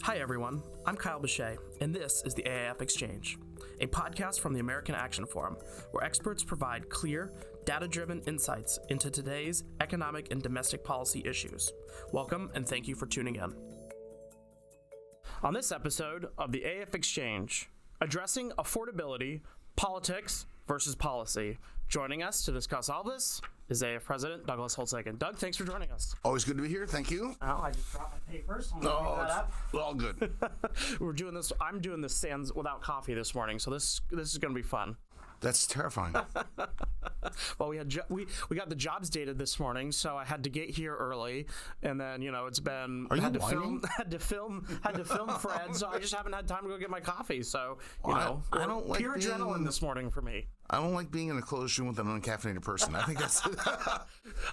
Hi everyone, I'm Kyle Bechet, and this is the AAF Exchange, a podcast from the American Action Forum, where experts provide clear, data-driven insights into today's economic and domestic policy issues. Welcome, and thank you for tuning in. On this episode of the AAF Exchange, addressing affordability, politics versus policy. Joining us to discuss all this is AAF President Douglas Holtz-Eakin. Doug, thanks for joining us. Always good to be here. Thank you. Oh, I just dropped my papers. I'm gonna pick that up. All good. We're doing this. I'm doing this sans without coffee this morning, so this is going to be fun. That's terrifying. Well, we got the jobs data this morning, so I had to get here early, and then it's been Are you had to whining? film Fred, so I just haven't had time to go get my coffee. So I don't like pure adrenaline this morning for me. I don't like being in a closed room with an uncaffeinated person. I think that's.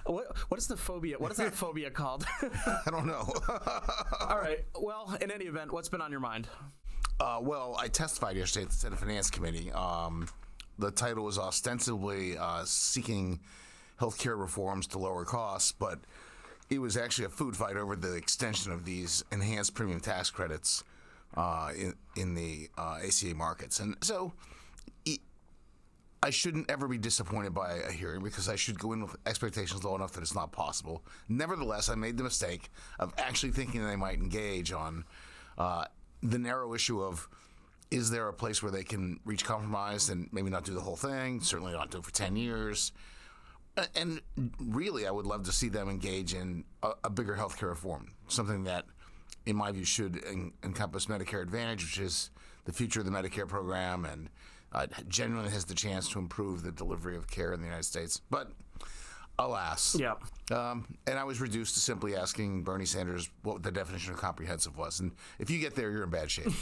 What is the phobia? What is that phobia called? I don't know. All right. Well, in any event, what's been on your mind? Well, I testified yesterday at the Senate Finance Committee. The title was ostensibly seeking healthcare reforms to lower costs, but it was actually a food fight over the extension of these enhanced premium tax credits in the ACA markets. And so I shouldn't ever be disappointed by a hearing because I should go in with expectations low enough that it's not possible. Nevertheless, I made the mistake of actually thinking they might engage on the narrow issue of, is there a place where they can reach compromise and maybe not do the whole thing, certainly not do it for 10 years? And really, I would love to see them engage in a bigger healthcare reform, something that, in my view, should encompass Medicare Advantage, which is the future of the Medicare program and genuinely has the chance to improve the delivery of care in the United States. But alas. Yeah. And I was reduced to simply asking Bernie Sanders what the definition of comprehensive was. And if you get there, you're in bad shape.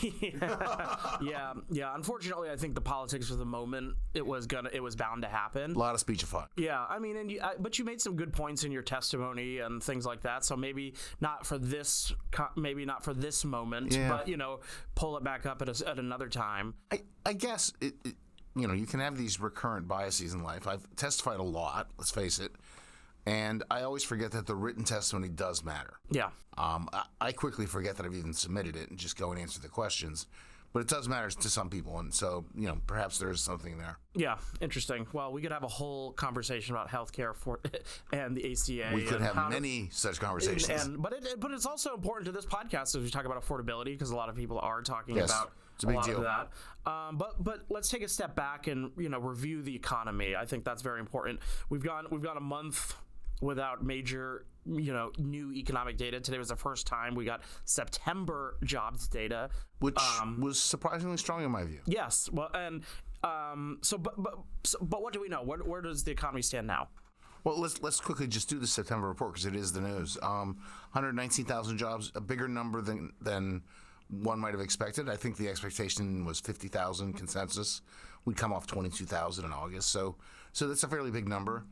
Yeah. Unfortunately, I think the politics of the moment, it was bound to happen. A lot of speechifying. Yeah, I mean, but you made some good points in your testimony and things like that. So maybe not for this moment, Yeah. but pull it back up at another time. I guess you can have these recurrent biases in life. I've testified a lot, let's face it, and I always forget that the written testimony does matter. Yeah. I quickly forget that I've even submitted it and just go and answer the questions. But it does matter to some people, and so, perhaps there is something there. Yeah, interesting. Well, we could have a whole conversation about healthcare and the ACA. We could have many such conversations. But it's also important to this podcast as we talk about affordability, because a lot of people are talking Yes, about it's a big lot deal. of that. But let's take a step back and review the economy. I think that's very important. We've got a month without major new economic data. Today was the first time we got September jobs data, Which was surprisingly strong in my view. Yes. Well, and but what do we know? Where does the economy stand now? Well, let's quickly just do the September report because it is the news. 119,000 jobs, a bigger number than one might have expected. I think the expectation was 50,000 consensus. We'd come off 22,000 in August, so that's a fairly big number.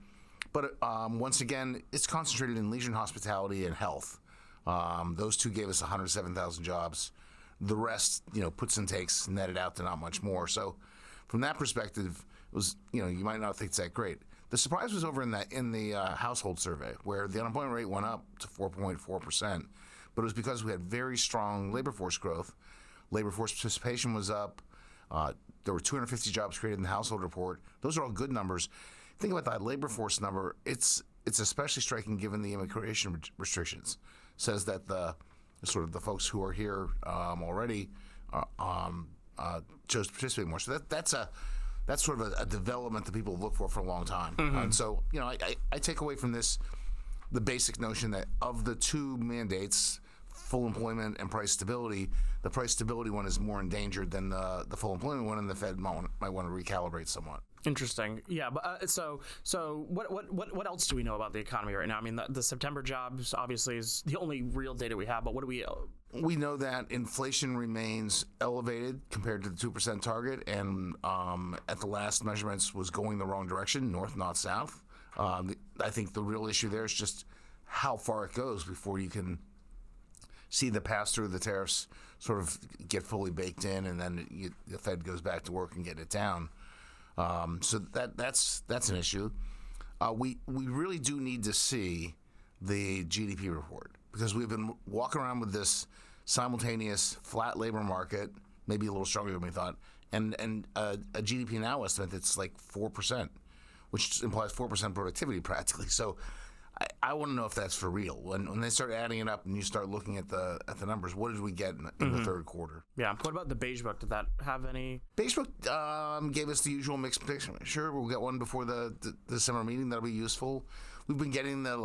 But once again, it's concentrated in leisure and hospitality and health. Those two gave us 107,000 jobs. The rest, puts and takes, netted out to not much more. So from that perspective, it was, you might not think it's that great. The surprise was over in the household survey, where the unemployment rate went up to 4.4%. But it was because we had very strong labor force growth. Labor force participation was up. There were 250 jobs created in the household report. Those are all good numbers. Think about that labor force number. It's especially striking given the immigration restrictions. It says that the folks who are here already chose to participate more. So that's sort of a development that people look for a long time. Mm-hmm. And so I take away from this the basic notion that of the two mandates, full employment and price stability, the price stability one is more endangered than the full employment one, and the Fed might want to recalibrate somewhat. Interesting. Yeah, but so what else do we know about the economy right now? I mean, the September jobs obviously is the only real data we have, but what do we? We know that inflation remains elevated compared to the 2% target, and at the last measurements was going the wrong direction, north, not south. I think the real issue there is just how far it goes before you can see the pass-through of the tariffs sort of get fully baked in, and then the Fed goes back to work and get it down. So that's an issue. We really do need to see the GDP report, because we've been walking around with this simultaneous flat labor market, maybe a little stronger than we thought, and a GDP now estimate that's like 4%, which implies 4% productivity practically. So I want to know if that's for real. When they start adding it up and you start looking at the numbers, what did we get in the third quarter? Yeah. What about the Beige Book? Did that have any? Beige Book gave us the usual mixed prediction. Sure, we'll get one before the December meeting. That'll be useful. We've been getting the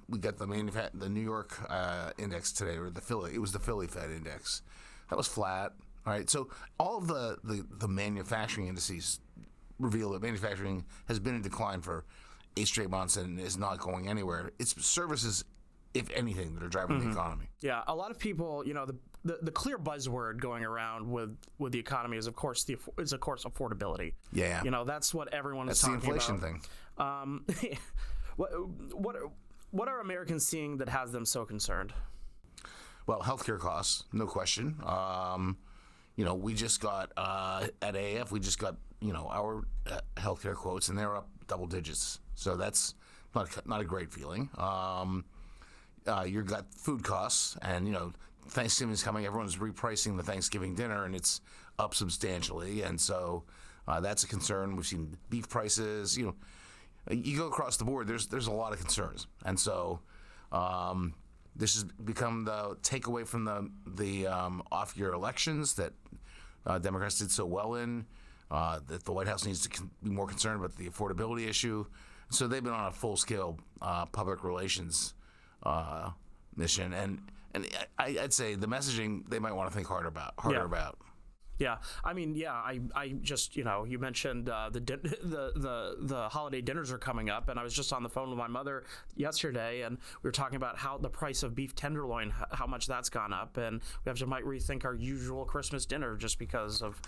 we got the New York index today, or the Philly. It was the Philly Fed index. That was flat. All right. So all of the manufacturing indices reveal that manufacturing has been in decline for 8 straight months and is not going anywhere. It's services, if anything, that are driving the economy. Yeah, a lot of people, the clear buzzword going around with the economy is of course affordability. Yeah. That's what everyone is talking about. That's the inflation thing. What are Americans seeing that has them so concerned? Well, healthcare costs, no question. We just got at AAF, we just got our healthcare quotes, and they're up double digits. So that's not a great feeling. You've got food costs, and Thanksgiving's coming. Everyone's repricing the Thanksgiving dinner, and it's up substantially, and so that's a concern. We've seen beef prices. You go across the board. There's a lot of concerns, and so this has become the takeaway from the off-year elections that Democrats did so well in. That the White House needs to be more concerned about the affordability issue. So they've been on a full-scale public relations mission, and I'd say the messaging they might want to think harder about. Yeah, I just you mentioned the holiday dinners are coming up, and I was just on the phone with my mother yesterday, and we were talking about how the price of beef tenderloin, how much that's gone up, and we might rethink our usual Christmas dinner just because of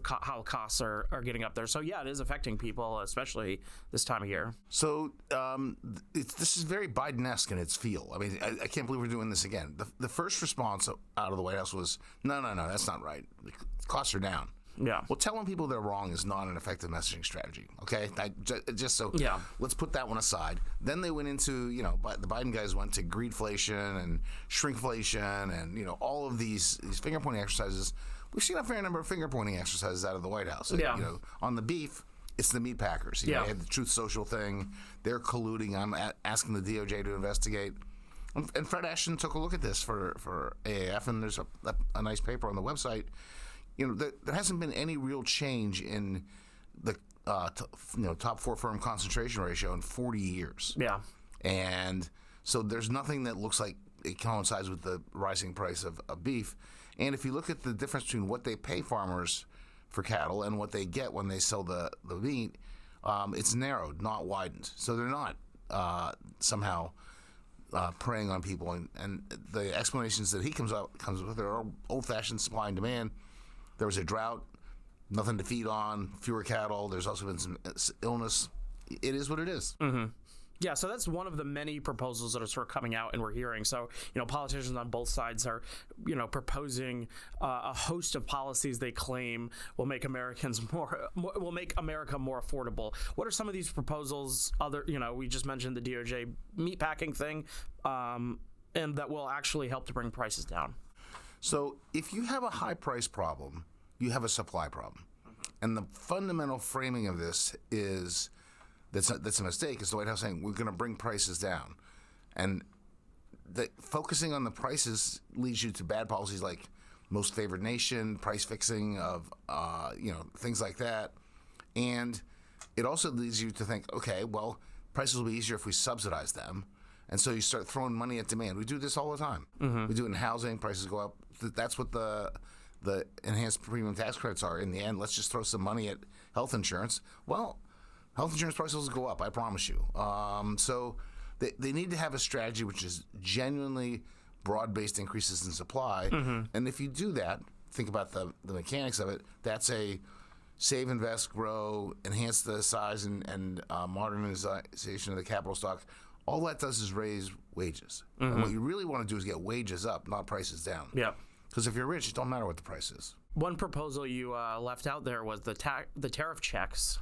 how costs are getting up there. So yeah, it is affecting people, especially this time of year. So this is very Biden-esque in its feel. I mean, I can't believe we're doing this again. The first response out of the White House was, no, that's not right. Costs are down. Yeah. Well, telling people they're wrong is not an effective messaging strategy. Okay, let's put that one aside. Then they went into the Biden guys went to greedflation and shrinkflation and all of these finger pointing exercises. We've seen a fair number of finger pointing exercises out of the White House. Yeah. On the beef, it's the meat packers. They had the Truth Social thing. They're colluding. I'm asking the DOJ to investigate. And Fred Ashton took a look at this for AAF, and there's a nice paper on the website. There hasn't been any real change in the top 4 firm concentration ratio in 40 years. Yeah. And so there's nothing that looks like it coincides with the rising price of beef. And if you look at the difference between what they pay farmers for cattle and what they get when they sell the meat, it's narrowed, not widened. So they're not somehow preying on people. And the explanations that he comes with are old-fashioned supply and demand. There was a drought, nothing to feed on, fewer cattle. There's also been some illness. It is what it is. Mm-hmm. Yeah, so that's one of the many proposals that are sort of coming out and we're hearing. So, politicians on both sides are, proposing a host of policies they claim will make America more affordable. What are some of these proposals? We just mentioned the DOJ meatpacking thing, and that will actually help to bring prices down. So if you have a high price problem, you have a supply problem. And the fundamental framing of this is that's a mistake. It's the White House saying we're going to bring prices down. And focusing on the prices leads you to bad policies like most favored nation, price fixing of things like that. And it also leads you to think, okay, well, prices will be easier if we subsidize them. And so you start throwing money at demand. We do this all the time. Mm-hmm. We do it in housing. Prices go up. That's what the enhanced premium tax credits are. In the end, let's just throw some money at health insurance. Well, health insurance prices will go up, I promise you. So they need to have a strategy which is genuinely broad-based increases in supply. Mm-hmm. And if you do that, think about the mechanics of it, that's a save, invest, grow, enhance the size and modernization of the capital stock. All that does is raise wages. Mm-hmm. And what you really want to do is get wages up, not prices down. Yeah. Because if you're rich, it don't matter what the price is. One proposal you left out there was the tariff checks.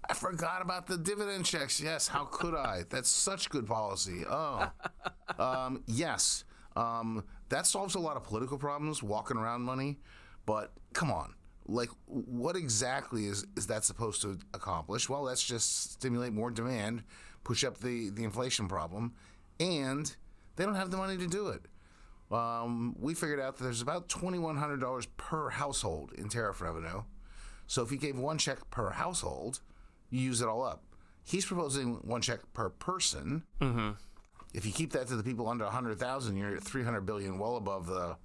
I forgot about the dividend checks. Yes, how could I? That's such good policy. Oh, yes. That solves a lot of political problems, walking around money. But come on, like, what exactly is that supposed to accomplish? Well, that's just stimulate more demand, push up the inflation problem, and they don't have the money to do it. We figured out that there's about $2,100 per household in tariff revenue. So if you gave one check per household, you use it all up. He's proposing one check per person. Mm-hmm. If you keep that to the people under 100,000, you're at $300 billion, well above the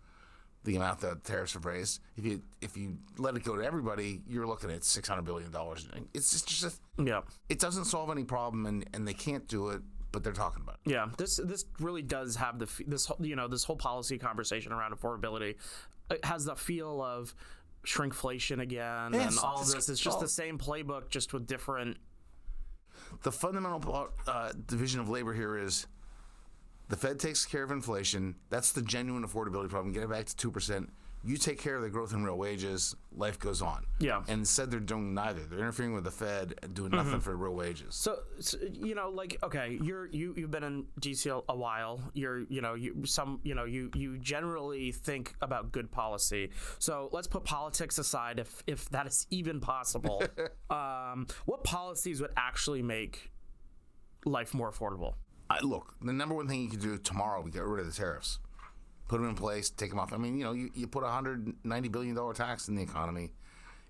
amount that tariffs have raised. If you let it go to everybody, you're looking at $600 billion. It's just it doesn't solve any problem, and they can't do it, but they're talking about it. Yeah, this really does have this whole policy conversation around affordability. It has the feel of shrinkflation again, and all of this. It's just the same playbook, just with different. The fundamental division of labor here is the Fed takes care of inflation. That's the genuine affordability problem. Get it back to 2%. You take care of the growth in real wages. Life goes on. Yeah. And instead, they're doing neither. They're interfering with the Fed and doing nothing for real wages. So okay, you've been in DC a while. You generally think about good policy. So let's put politics aside, if that is even possible. What policies would actually make life more affordable? Look, the number one thing you could do tomorrow would get rid of the tariffs. Put them in place, take them off. I mean, you put a $190 billion tax in the economy.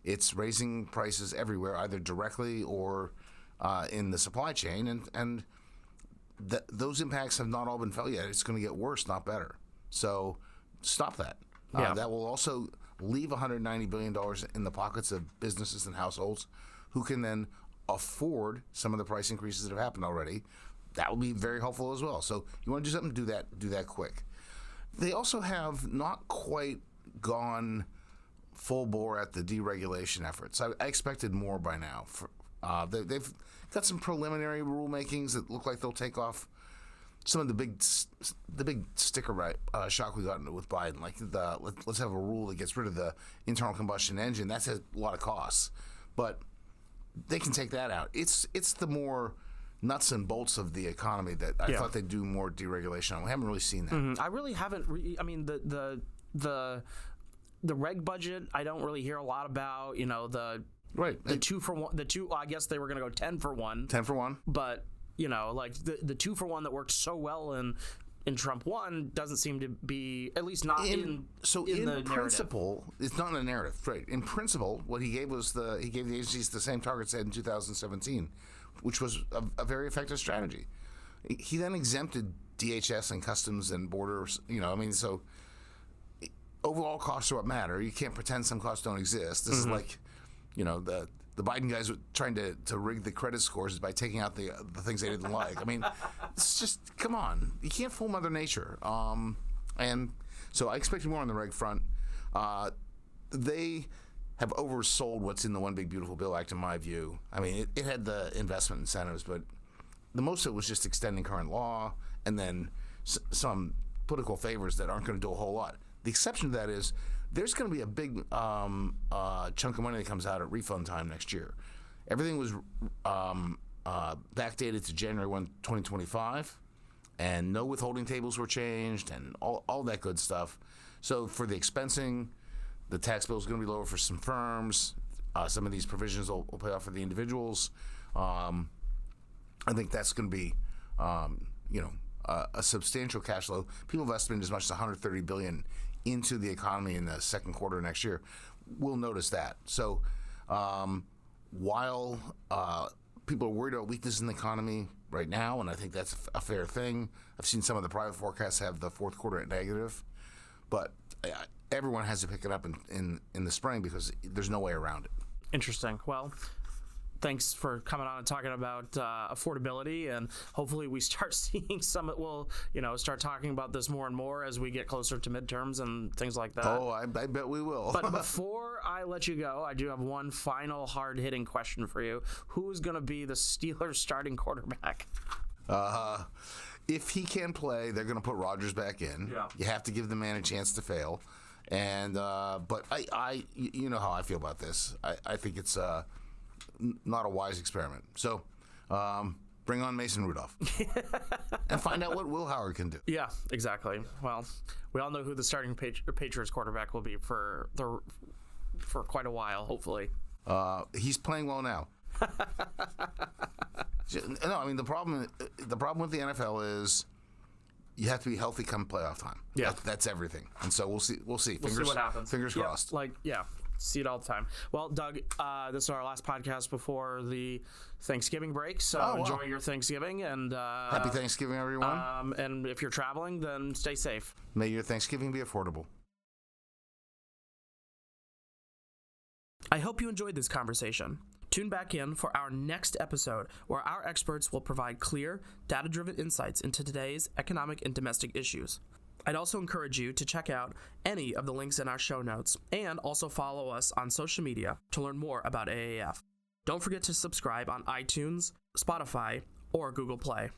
It's raising prices everywhere, either directly or in the supply chain. And those impacts have not all been felt yet. It's going to get worse, not better. So stop that. That will also leave $190 billion in the pockets of businesses and households who can then afford some of the price increases that have happened already. That will be very helpful as well. So you want to do something, do that quick. They also have not quite gone full bore at the deregulation efforts. I expected more by now. They've got some preliminary rulemakings that look like they'll take off some of the big sticker shock we got with Biden. Like let's have a rule that gets rid of the internal combustion engine. That's a lot of costs, but they can take that out. It's the more nuts and bolts of the economy that I thought they'd do more deregulation on. We haven't really seen that. Mm-hmm. I really haven't. I mean, the reg budget, I don't really hear a lot about. The 2 for 1. The 2. I guess they were going to go 10 for 1. 10 for 1. But like the 2 for 1 that worked so well in Trump 1 doesn't seem to be, at least not in the principle, narrative. It's not in the narrative, right? In principle, what he gave he gave the agencies the same targets they had in 2017, which was a very effective strategy. He then exempted DHS and Customs and Borders. So overall costs are what matter. You can't pretend some costs don't exist. This is like, the Biden guys were trying to rig the credit scores by taking out the things they didn't like. I mean, it's just, come on. You can't fool Mother Nature. And so I expected more on the reg front. They have oversold what's in the One Big Beautiful Bill Act, in my view. I mean, it had the investment incentives, but the most of it was just extending current law and then some political favors that aren't going to do a whole lot. The exception to that is there's going to be a big chunk of money that comes out at refund time next year. Everything was backdated to January 1, 2025, and no withholding tables were changed and all that good stuff. So for the expensing, the tax bill is going to be lower for some firms. Some of these provisions will pay off for the individuals. I think that's going to be, a substantial cash flow. People have estimated as much as $130 billion into the economy in the second quarter of next year. We'll notice that. So while people are worried about weakness in the economy right now, and I think that's a fair thing, I've seen some of the private forecasts have the fourth quarter at negative, but everyone has to pick it up in the spring because there's no way around it. Interesting. Well, thanks for coming on and talking about affordability, and hopefully we start seeing some. We'll start talking about this more and more as we get closer to midterms and things like that. Oh, I bet we will. But before I let you go, I do have one final hard-hitting question for you. Who is going to be the Steelers starting quarterback? If he can play, they're going to put Rodgers back in. Yeah. You have to give the man a chance to fail. And but I you know how I feel about this. I think it's not a wise experiment. So Bring on Mason Rudolph. And find out what Will Howard can do. Yeah, exactly. Well, we all know who the starting Patriots quarterback will be for quite a while, hopefully. He's playing well now. No, I mean the problem with the NFL is you have to be healthy come playoff time. Yeah, that's everything. And so we'll see. We'll see what happens. Fingers crossed. See it all the time. Well, Doug, this is our last podcast before the Thanksgiving break, so enjoy your Thanksgiving and happy Thanksgiving, everyone. And if you're traveling, then stay safe. May your Thanksgiving be affordable. I hope you enjoyed this conversation. Tune back in for our next episode, where our experts will provide clear, data-driven insights into today's economic and domestic issues. I'd also encourage you to check out any of the links in our show notes and also follow us on social media to learn more about AAF. Don't forget to subscribe on iTunes, Spotify, or Google Play.